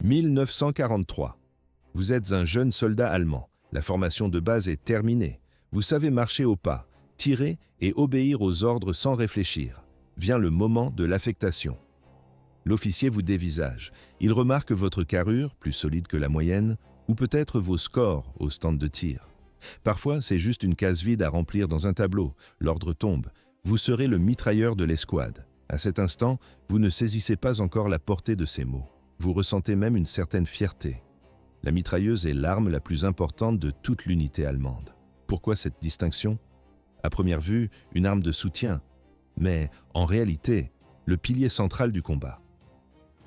1943. Vous êtes un jeune soldat allemand. La formation de base est terminée. Vous savez marcher au pas, tirer et obéir aux ordres sans réfléchir. Vient le moment de l'affectation. L'officier vous dévisage. Il remarque votre carrure, plus solide que la moyenne, ou peut-être vos scores au stand de tir. Parfois, c'est juste une case vide à remplir dans un tableau. L'ordre tombe. Vous serez le mitrailleur de l'escouade. À cet instant, vous ne saisissez pas encore la portée de ces mots. Vous ressentez même une certaine fierté. La mitrailleuse est l'arme la plus importante de toute l'unité allemande. Pourquoi cette distinction? À première vue, une arme de soutien, mais en réalité, le pilier central du combat.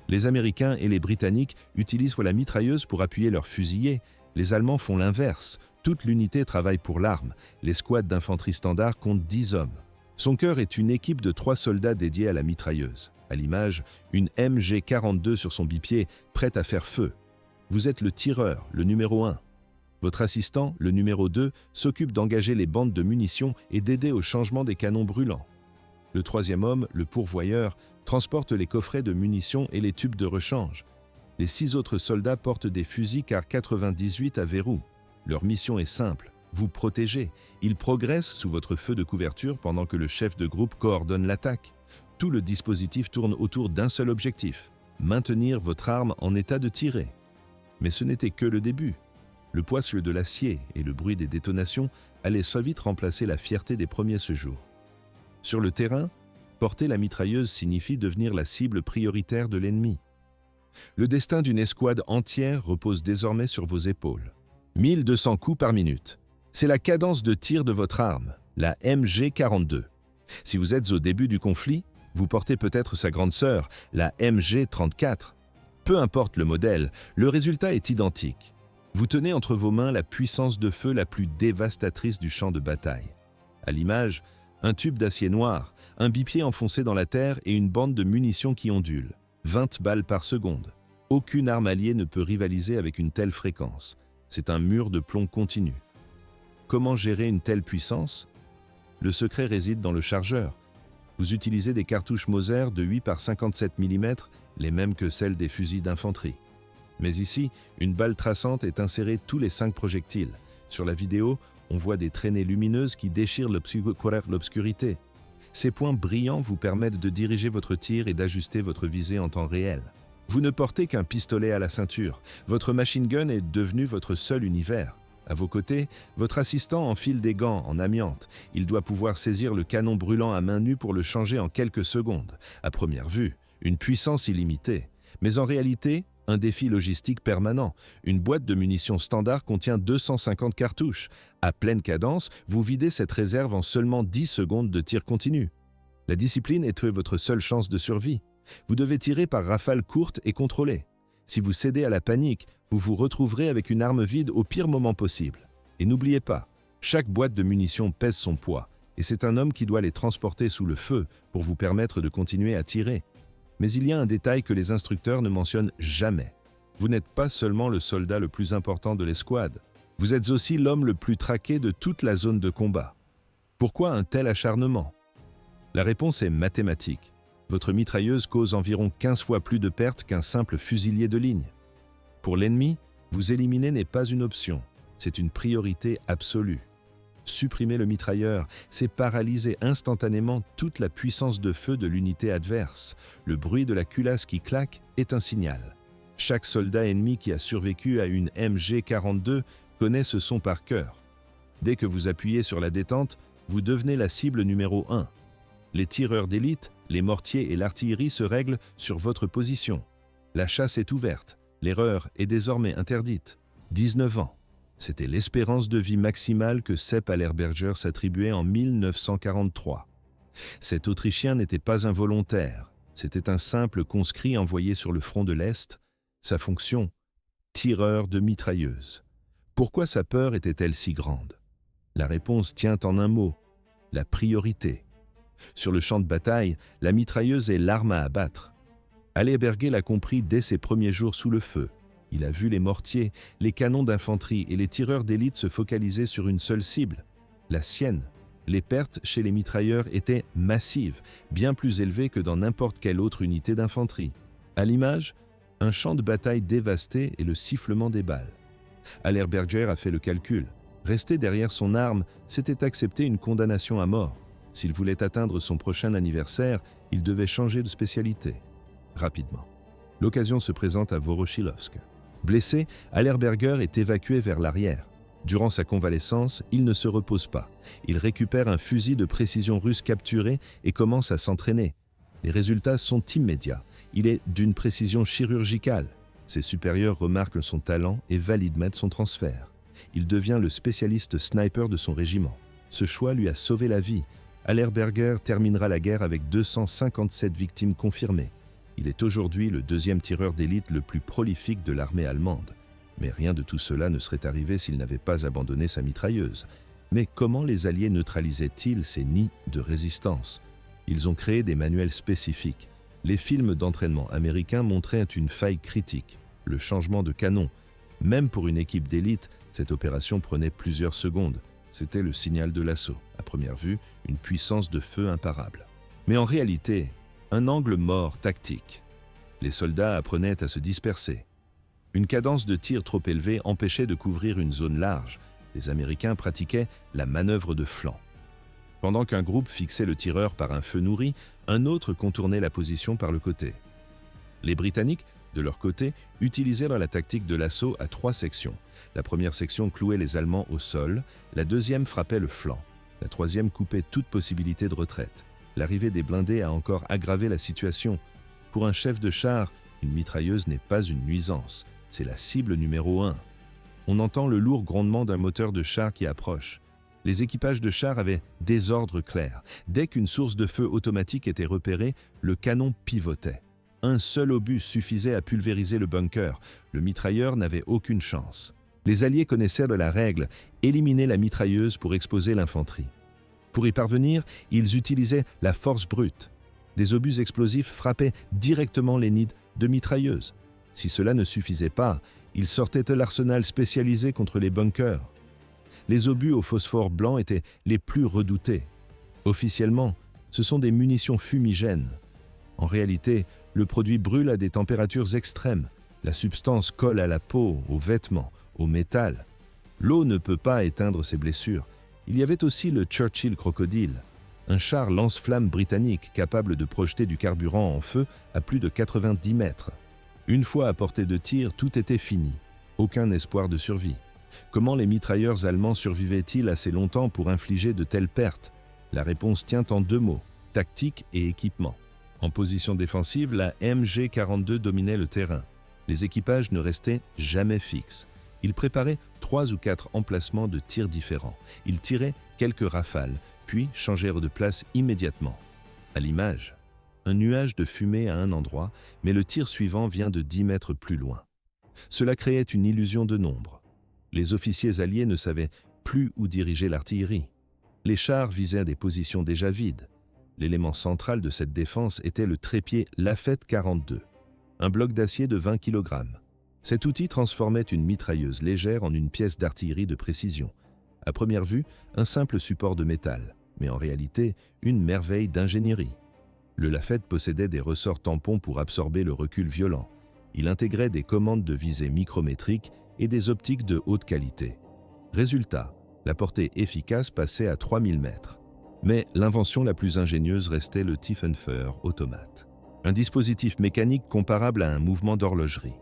Les Américains et les Britanniques utilisent la mitrailleuse pour appuyer leurs fusiliers. Les Allemands font l'inverse. Toute l'unité travaille pour l'arme. L'escouade d'infanterie standard compte 10 hommes. Son cœur est une équipe de 3 soldats dédiés à la mitrailleuse. À l'image, une MG42 sur son bipied, prête à faire feu. Vous êtes le tireur, le numéro 1. Votre assistant, le numéro 2, s'occupe d'engager les bandes de munitions et d'aider au changement des canons brûlants. Le 3e homme, le pourvoyeur, transporte les coffrets de munitions et les tubes de rechange. Les 6 autres soldats portent des fusils Kar 98 à verrou. Leur mission est simple, vous protéger. Ils progressent sous votre feu de couverture pendant que le chef de groupe coordonne l'attaque. Tout le dispositif tourne autour d'un seul objectif, maintenir votre arme en état de tirer. Mais ce n'était que le début. Le poids de l'acier et le bruit des détonations allaient très vite remplacer la fierté des premiers séjours. Sur le terrain, porter la mitrailleuse signifie devenir la cible prioritaire de l'ennemi. Le destin d'une escouade entière repose désormais sur vos épaules. 1200 coups par minute. C'est la cadence de tir de votre arme, la MG42. Si vous êtes au début du conflit, vous portez peut-être sa grande sœur, la MG34. Peu importe le modèle, le résultat est identique. Vous tenez entre vos mains la puissance de feu la plus dévastatrice du champ de bataille. À l'image, un tube d'acier noir, un bipied enfoncé dans la terre et une bande de munitions qui ondule. 20 balles par seconde. Aucune arme alliée ne peut rivaliser avec une telle fréquence. C'est un mur de plomb continu. Comment gérer une telle puissance? Le secret réside dans le chargeur. Vous utilisez des cartouches Mauser de 8 par 57 mm, les mêmes que celles des fusils d'infanterie. Mais ici, une balle traçante est insérée tous les 5 projectiles. Sur la vidéo, on voit des traînées lumineuses qui déchirent l'obscurité. Ces points brillants vous permettent de diriger votre tir et d'ajuster votre visée en temps réel. Vous ne portez qu'un pistolet à la ceinture. Votre machine gun est devenue votre seul univers. À vos côtés, votre assistant enfile des gants en amiante. Il doit pouvoir saisir le canon brûlant à main nue pour le changer en quelques secondes. À première vue, une puissance illimitée. Mais en réalité, un défi logistique permanent. Une boîte de munitions standard contient 250 cartouches. À pleine cadence, vous videz cette réserve en seulement 10 secondes de tir continu. La discipline est votre seule chance de survie. Vous devez tirer par rafales courtes et contrôlées. Si vous cédez à la panique, vous vous retrouverez avec une arme vide au pire moment possible. Et n'oubliez pas, chaque boîte de munitions pèse son poids, et c'est un homme qui doit les transporter sous le feu pour vous permettre de continuer à tirer. Mais il y a un détail que les instructeurs ne mentionnent jamais. Vous n'êtes pas seulement le soldat le plus important de l'escouade, vous êtes aussi l'homme le plus traqué de toute la zone de combat. Pourquoi un tel acharnement? La réponse est mathématique. Votre mitrailleuse cause environ 15 fois plus de pertes qu'un simple fusilier de ligne. Pour l'ennemi, vous éliminer n'est pas une option, c'est une priorité absolue. Supprimer le mitrailleur, c'est paralyser instantanément toute la puissance de feu de l'unité adverse. Le bruit de la culasse qui claque est un signal. Chaque soldat ennemi qui a survécu à une MG42 connaît ce son par cœur. Dès que vous appuyez sur la détente, vous devenez la cible numéro 1. Les tireurs d'élite, les mortiers et l'artillerie se règlent sur votre position. La chasse est ouverte, l'erreur est désormais interdite. 19 ans. C'était l'espérance de vie maximale que Sepp Allerberger s'attribuait en 1943. Cet Autrichien n'était pas un volontaire, c'était un simple conscrit envoyé sur le front de l'Est. Sa fonction, tireur de mitrailleuse. Pourquoi sa peur était-elle si grande? La réponse tient en un mot, la priorité. Sur le champ de bataille, la mitrailleuse est l'arme à abattre. Allerberger l'a compris dès ses premiers jours sous le feu. Il a vu les mortiers, les canons d'infanterie et les tireurs d'élite se focaliser sur une seule cible, la sienne. Les pertes chez les mitrailleurs étaient massives, bien plus élevées que dans n'importe quelle autre unité d'infanterie. À l'image, Un champ de bataille dévasté et le sifflement des balles. Hallerberger a fait le calcul. Rester derrière son arme, c'était accepter une condamnation à mort. S'il voulait atteindre son prochain anniversaire, il devait changer de spécialité. Rapidement. L'occasion se présente à Voroshilovsk. Blessé, Hallerberger est évacué vers l'arrière. Durant sa convalescence, il ne se repose pas. Il récupère un fusil de précision russe capturé et commence à s'entraîner. Les résultats sont immédiats. Il est d'une précision chirurgicale. Ses supérieurs remarquent son talent et valident son transfert. Il devient le spécialiste sniper de son régiment. Ce choix lui a sauvé la vie. Hallerberger terminera la guerre avec 257 victimes confirmées. Il est aujourd'hui le deuxième tireur d'élite le plus prolifique de l'armée allemande. Mais rien de tout cela ne serait arrivé s'il n'avait pas abandonné sa mitrailleuse. Mais comment les Alliés neutralisaient-ils ces nids de résistance? Ils ont créé des manuels spécifiques. Les films d'entraînement américains montraient une faille critique, le changement de canon. Même pour une équipe d'élite, cette opération prenait plusieurs secondes. C'était le signal de l'assaut. À première vue, une puissance de feu imparable. Mais en réalité, un angle mort tactique. Les soldats apprenaient à se disperser. Une cadence de tir trop élevée empêchait de couvrir une zone large. Les Américains pratiquaient la manœuvre de flanc. Pendant qu'un groupe fixait le tireur par un feu nourri, un autre contournait la position par le côté. Les Britanniques, de leur côté, utilisaient dans la tactique de l'assaut à 3 sections. La première section clouait les Allemands au sol, la deuxième frappait le flanc, la troisième coupait toute possibilité de retraite. L'arrivée des blindés a encore aggravé la situation. Pour un chef de char, une mitrailleuse n'est pas une nuisance, c'est la cible numéro 1. On entend le lourd grondement d'un moteur de char qui approche. Les équipages de chars avaient des ordres clairs. Dès qu'une source de feu automatique était repérée, le canon pivotait. Un seul obus suffisait à pulvériser le bunker. Le mitrailleur n'avait aucune chance. Les Alliés connaissaient la règle, éliminer la mitrailleuse pour exposer l'infanterie. Pour y parvenir, ils utilisaient la force brute. Des obus explosifs frappaient directement les nids de mitrailleuses. Si cela ne suffisait pas, ils sortaient de l'arsenal spécialisé contre les bunkers. Les obus au phosphore blanc étaient les plus redoutés. Officiellement, ce sont des munitions fumigènes. En réalité, le produit brûle à des températures extrêmes. La substance colle à la peau, aux vêtements, au métal. L'eau ne peut pas éteindre ces blessures. Il y avait aussi le Churchill Crocodile, un char lance-flammes britannique capable de projeter du carburant en feu à plus de 90 mètres. Une fois à portée de tir, tout était fini. Aucun espoir de survie. Comment les mitrailleurs allemands survivaient-ils assez longtemps pour infliger de telles pertes? La réponse tient en 2 mots, tactique et équipement. En position défensive, la MG-42 dominait le terrain. Les équipages ne restaient jamais fixes. Ils préparaient 3 ou 4 emplacements de tir différents. Ils tiraient quelques rafales, puis changèrent de place immédiatement. À l'image, un nuage de fumée à un endroit, mais le tir suivant vient de 10 mètres plus loin. Cela créait une illusion de nombre. Les officiers alliés ne savaient plus où diriger l'artillerie. Les chars visaient des positions déjà vides. L'élément central de cette défense était le trépied Lafette 42, un bloc d'acier de 20 kg. Cet outil transformait une mitrailleuse légère en une pièce d'artillerie de précision. À première vue, un simple support de métal, mais en réalité, une merveille d'ingénierie. Le Lafette possédait des ressorts tampons pour absorber le recul violent. Il intégrait des commandes de visée micrométriques et des optiques de haute qualité. Résultat, la portée efficace passait à 3000 mètres. Mais l'invention la plus ingénieuse restait le Tiefenfeuer automate. Un dispositif mécanique comparable à un mouvement d'horlogerie.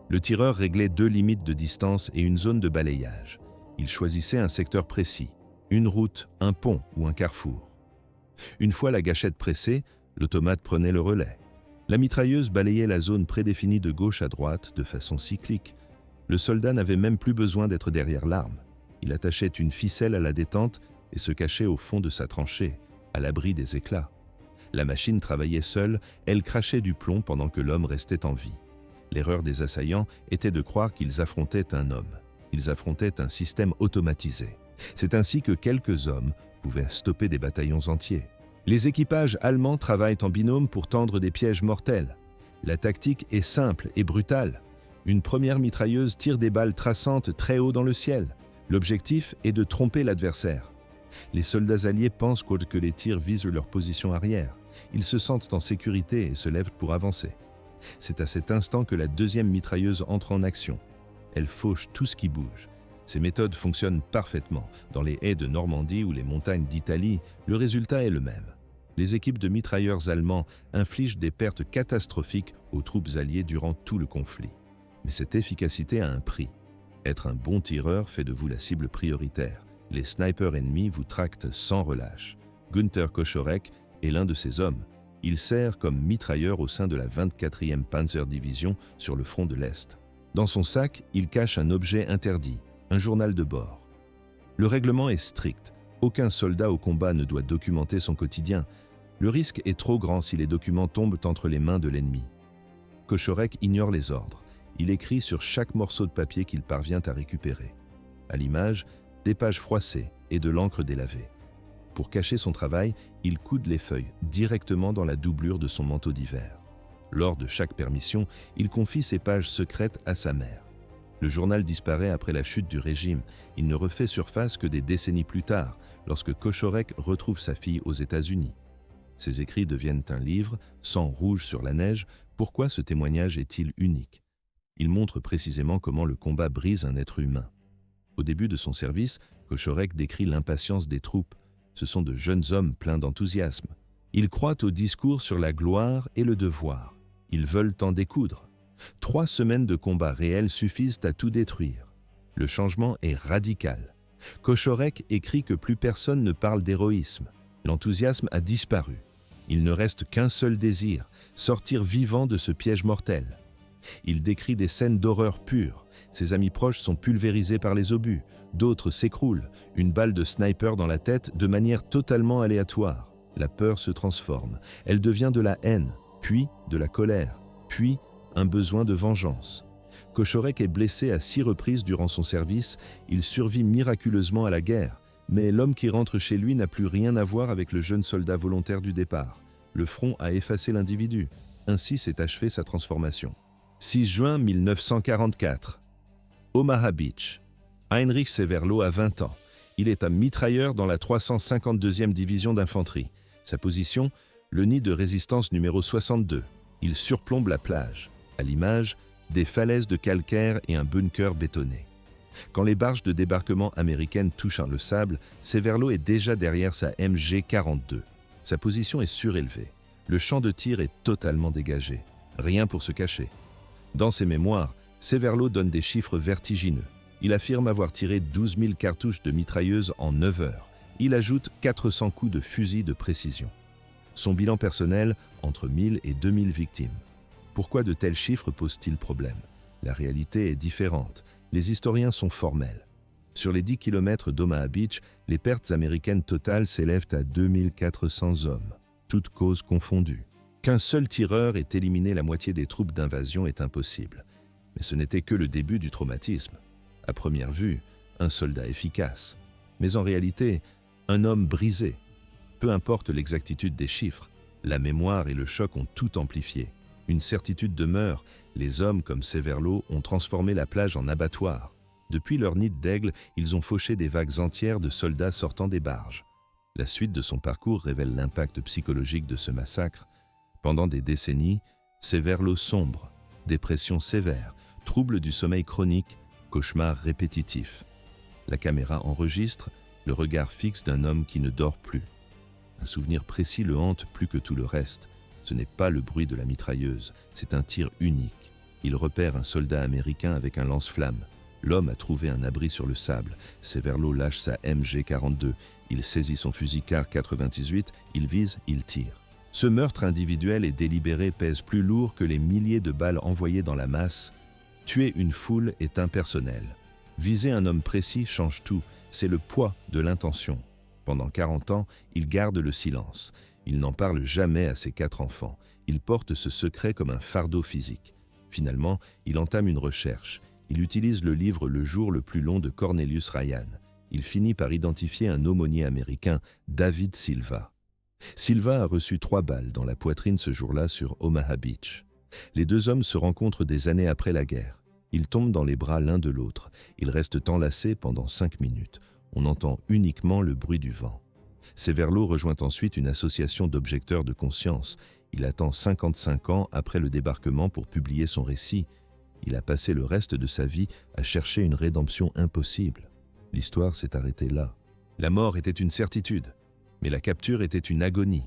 Le tireur réglait 2 limites de distance et une zone de balayage. Il choisissait un secteur précis, une route, un pont ou un carrefour. Une fois la gâchette pressée, l'automate prenait le relais. La mitrailleuse balayait la zone prédéfinie de gauche à droite de façon cyclique. Le soldat n'avait même plus besoin d'être derrière l'arme. Il attachait une ficelle à la détente et se cachait au fond de sa tranchée, à l'abri des éclats. La machine travaillait seule, elle crachait du plomb pendant que l'homme restait en vie. L'erreur des assaillants était de croire qu'ils affrontaient un homme. Ils affrontaient un système automatisé. C'est ainsi que quelques hommes pouvaient stopper des bataillons entiers. Les équipages allemands travaillent en binôme pour tendre des pièges mortels. La tactique est simple et brutale. Une première mitrailleuse tire des balles traçantes très haut dans le ciel. L'objectif est de tromper l'adversaire. Les soldats alliés pensent que les tirs visent leur position arrière. Ils se sentent en sécurité et se lèvent pour avancer. C'est à cet instant que la deuxième mitrailleuse entre en action. Elle fauche tout ce qui bouge. Ces méthodes fonctionnent parfaitement. Dans les haies de Normandie ou les montagnes d'Italie, le résultat est le même. Les équipes de mitrailleurs allemands infligent des pertes catastrophiques aux troupes alliées durant tout le conflit. Mais cette efficacité a un prix. Être un bon tireur fait de vous la cible prioritaire. Les snipers ennemis vous tractent sans relâche. Günther Koschorek est l'un de ces hommes. Il sert comme mitrailleur au sein de la 24e Panzerdivision sur le front de l'Est. Dans son sac, il cache un objet interdit, un journal de bord. Le règlement est strict. Aucun soldat au combat ne doit documenter son quotidien. Le risque est trop grand si les documents tombent entre les mains de l'ennemi. Koschorek ignore les ordres. Il écrit sur chaque morceau de papier qu'il parvient à récupérer. À l'image, des pages froissées et de l'encre délavée. Pour cacher son travail, il coude les feuilles directement dans la doublure de son manteau d'hiver. Lors de chaque permission, il confie ses pages secrètes à sa mère. Le journal disparaît après la chute du régime. Il ne refait surface que des décennies plus tard, lorsque Koschorek retrouve sa fille aux États-Unis. Ses écrits deviennent un livre, sang rouge sur la neige. Pourquoi ce témoignage est-il unique? Il montre précisément comment le combat brise un être humain. Au début de son service, Koschorek décrit l'impatience des troupes. Ce sont de jeunes hommes pleins d'enthousiasme. Ils croient au discours sur la gloire et le devoir. Ils veulent en découdre. 3 semaines de combat réels suffisent à tout détruire. Le changement est radical. Koschorek écrit que plus personne ne parle d'héroïsme. L'enthousiasme a disparu. Il ne reste qu'un seul désir, sortir vivant de ce piège mortel. Il décrit des scènes d'horreur pure. Ses amis proches sont pulvérisés par les obus. D'autres s'écroulent, une balle de sniper dans la tête de manière totalement aléatoire. La peur se transforme. Elle devient de la haine, puis de la colère, puis un besoin de vengeance. Koschorek est blessé à 6 reprises durant son service. Il survit miraculeusement à la guerre. Mais l'homme qui rentre chez lui n'a plus rien à voir avec le jeune soldat volontaire du départ. Le front a effacé l'individu. Ainsi s'est achevée sa transformation. 6 juin 1944. Omaha Beach. Heinrich Severlo a 20 ans. Il est un mitrailleur dans la 352e division d'infanterie. Sa position, le nid de résistance numéro 62. Il surplombe la plage. À l'image, des falaises de calcaire et un bunker bétonné. Quand les barges de débarquement américaines touchent le sable, Severlo est déjà derrière sa MG-42. Sa position est surélevée. Le champ de tir est totalement dégagé. Rien pour se cacher. Dans ses mémoires, Severlo donne des chiffres vertigineux. Il affirme avoir tiré 12 000 cartouches de mitrailleuse en 9 heures. Il ajoute 400 coups de fusil de précision. Son bilan personnel, entre 1000 et 2000 victimes. Pourquoi de tels chiffres posent-ils problème? La réalité est différente. Les historiens sont formels. Sur les 10 km d'Omaha Beach, les pertes américaines totales s'élèvent à 2400 hommes, toutes causes confondues. Qu'un seul tireur ait éliminé la moitié des troupes d'invasion est impossible. Mais ce n'était que le début du traumatisme. À première vue, un soldat efficace. Mais en réalité, un homme brisé. Peu importe l'exactitude des chiffres, la mémoire et le choc ont tout amplifié. Une certitude demeure, les hommes comme Severlo ont transformé la plage en abattoir. Depuis leur nid d'aigle, ils ont fauché des vagues entières de soldats sortant des barges. La suite de son parcours révèle l'impact psychologique de ce massacre. Pendant des décennies, Severlo sombre, dépression sévère, troubles du sommeil chronique, cauchemars répétitifs. La caméra enregistre le regard fixe d'un homme qui ne dort plus. Un souvenir précis le hante plus que tout le reste. Ce n'est pas le bruit de la mitrailleuse, c'est un tir unique. Il repère un soldat américain avec un lance-flamme. L'homme a trouvé un abri sur le sable. Severlo lâche sa MG-42. Il saisit son fusil Kar 98, il vise, il tire. Ce meurtre individuel et délibéré pèse plus lourd que les milliers de balles envoyées dans la masse. Tuer une foule est impersonnel. Viser un homme précis change tout, c'est le poids de l'intention. Pendant 40 ans, il garde le silence. Il n'en parle jamais à ses 4 enfants. Il porte ce secret comme un fardeau physique. Finalement, il entame une recherche. Il utilise le livre Le jour le plus long de Cornelius Ryan. Il finit par identifier un aumônier américain, David Silva. Silva a reçu 3 balles dans la poitrine ce jour-là sur Omaha Beach. Les 2 hommes se rencontrent des années après la guerre. Ils tombent dans les bras l'un de l'autre. Ils restent enlacés pendant 5 minutes. On entend uniquement le bruit du vent. Severlo rejoint ensuite une association d'objecteurs de conscience. Il attend 55 ans après le débarquement pour publier son récit. Il a passé le reste de sa vie à chercher une rédemption impossible. L'histoire s'est arrêtée là. La mort était une certitude, mais la capture était une agonie.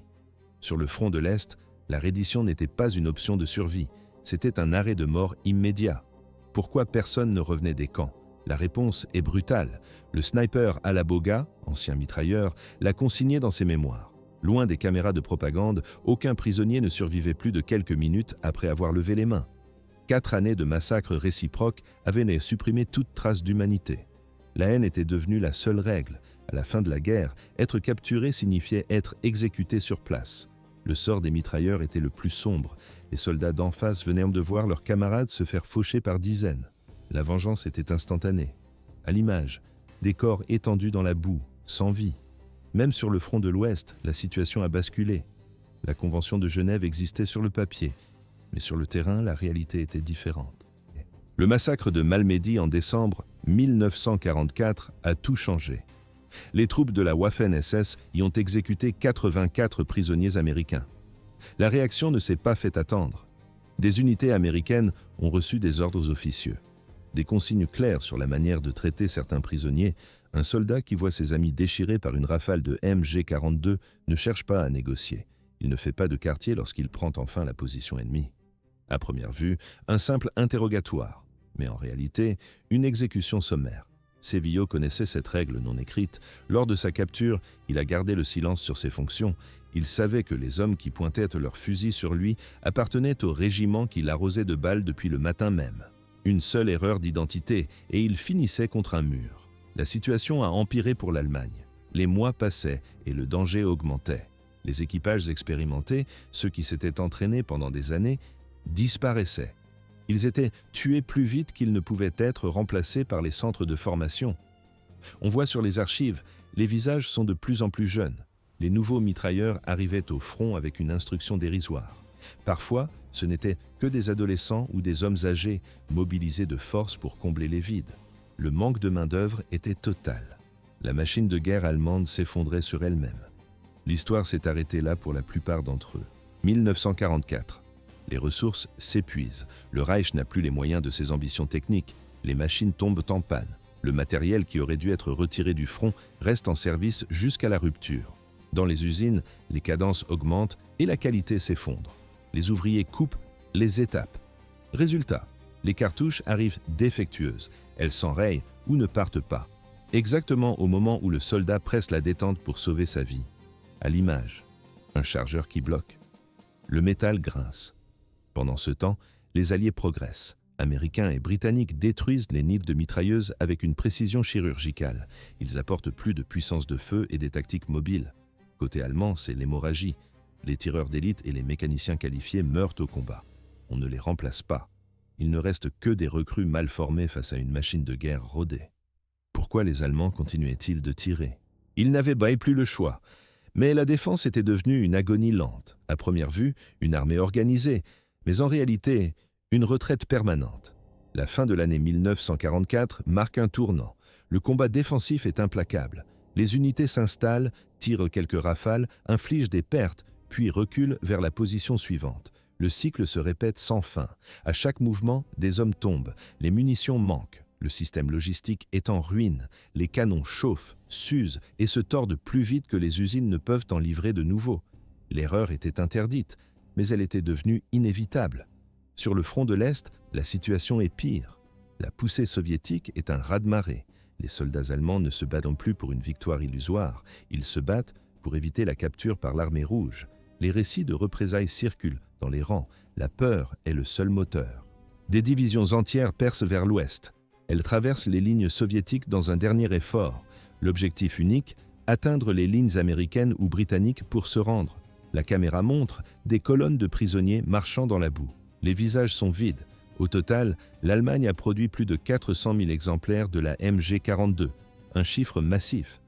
Sur le front de l'Est, la reddition n'était pas une option de survie, c'était un arrêt de mort immédiat. Pourquoi personne ne revenait des camps? La réponse est brutale. Le sniper Alaboga, ancien mitrailleur, l'a consigné dans ses mémoires. Loin des caméras de propagande, aucun prisonnier ne survivait plus de quelques minutes après avoir levé les mains. 4 années de massacres réciproques avaient supprimé toute trace d'humanité. La haine était devenue la seule règle. À la fin de la guerre, être capturé signifiait être exécuté sur place. Le sort des mitrailleurs était le plus sombre. Les soldats d'en face venaient de voir leurs camarades se faire faucher par dizaines. La vengeance était instantanée. À l'image, des corps étendus dans la boue, sans vie. Même sur le front de l'Ouest, la situation a basculé. La Convention de Genève existait sur le papier, mais sur le terrain, la réalité était différente. Le massacre de Malmedy en décembre 1944 a tout changé. Les troupes de la Waffen-SS y ont exécuté 84 prisonniers américains. La réaction ne s'est pas fait attendre. Des unités américaines ont reçu des ordres officieux. Des consignes claires sur la manière de traiter certains prisonniers. Un soldat qui voit ses amis déchirés par une rafale de MG42 ne cherche pas à négocier. Il ne fait pas de quartier lorsqu'il prend enfin la position ennemie. À première vue, un simple interrogatoire, mais en réalité, une exécution sommaire. Sevillo connaissait cette règle non écrite. Lors de sa capture, il a gardé le silence sur ses fonctions. Il savait que les hommes qui pointaient leurs fusils sur lui appartenaient au régiment qui l'arrosait de balles depuis le matin même. Une seule erreur d'identité et il finissait contre un mur. La situation a empiré pour l'Allemagne. Les mois passaient et le danger augmentait. Les équipages expérimentés, ceux qui s'étaient entraînés pendant des années, disparaissaient. Ils étaient tués plus vite qu'ils ne pouvaient être remplacés par les centres de formation. On voit sur les archives, les visages sont de plus en plus jeunes. Les nouveaux mitrailleurs arrivaient au front avec une instruction dérisoire. Parfois, ce n'étaient que des adolescents ou des hommes âgés, mobilisés de force pour combler les vides. Le manque de main-d'œuvre était total. La machine de guerre allemande s'effondrait sur elle-même. L'histoire s'est arrêtée là pour la plupart d'entre eux. 1944. Les ressources s'épuisent. Le Reich n'a plus les moyens de ses ambitions techniques. Les machines tombent en panne. Le matériel qui aurait dû être retiré du front reste en service jusqu'à la rupture. Dans les usines, les cadences augmentent et la qualité s'effondre. Les ouvriers coupent les étapes. Résultat, les cartouches arrivent défectueuses. Elles s'enrayent ou ne partent pas. Exactement au moment où le soldat presse la détente pour sauver sa vie. À l'image, un chargeur qui bloque. Le métal grince. Pendant ce temps, les Alliés progressent. Américains et Britanniques détruisent les nids de mitrailleuses avec une précision chirurgicale. Ils apportent plus de puissance de feu et des tactiques mobiles. Côté allemand, c'est l'hémorragie. Les tireurs d'élite et les mécaniciens qualifiés meurent au combat. On ne les remplace pas. Il ne reste que des recrues mal formées face à une machine de guerre rodée. Pourquoi les Allemands continuaient-ils de tirer? Ils n'avaient plus le choix. Mais la défense était devenue une agonie lente. À première vue, une armée organisée, mais en réalité, une retraite permanente. La fin de l'année 1944 marque un tournant. Le combat défensif est implacable. Les unités s'installent, tirent quelques rafales, infligent des pertes, puis reculent vers la position suivante. Le cycle se répète sans fin. À chaque mouvement, des hommes tombent, les munitions manquent. Le système logistique est en ruine. Les canons chauffent, s'usent et se tordent plus vite que les usines ne peuvent en livrer de nouveaux. L'erreur était interdite, mais elle était devenue inévitable. Sur le front de l'Est, la situation est pire. La poussée soviétique est un raz-de-marée. Les soldats allemands ne se battent plus pour une victoire illusoire. Ils se battent pour éviter la capture par l'armée rouge. Les récits de représailles circulent dans les rangs. La peur est le seul moteur. Des divisions entières percent vers l'ouest. Elles traversent les lignes soviétiques dans un dernier effort. L'objectif unique, atteindre les lignes américaines ou britanniques pour se rendre. La caméra montre des colonnes de prisonniers marchant dans la boue. Les visages sont vides. Au total, l'Allemagne a produit plus de 400 000 exemplaires de la MG42, un chiffre massif.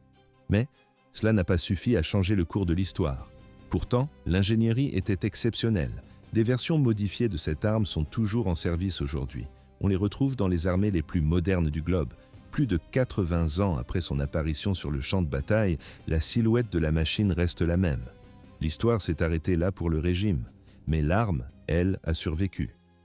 Mais cela n'a pas suffi à changer le cours de l'histoire. Pourtant, l'ingénierie était exceptionnelle. Des versions modifiées de cette arme sont toujours en service aujourd'hui. On les retrouve dans les armées les plus modernes du globe. Plus de 80 ans après son apparition sur le champ de bataille, la silhouette de la machine reste la même. L'histoire s'est arrêtée là pour le régime, mais l'arme, elle, a survécu.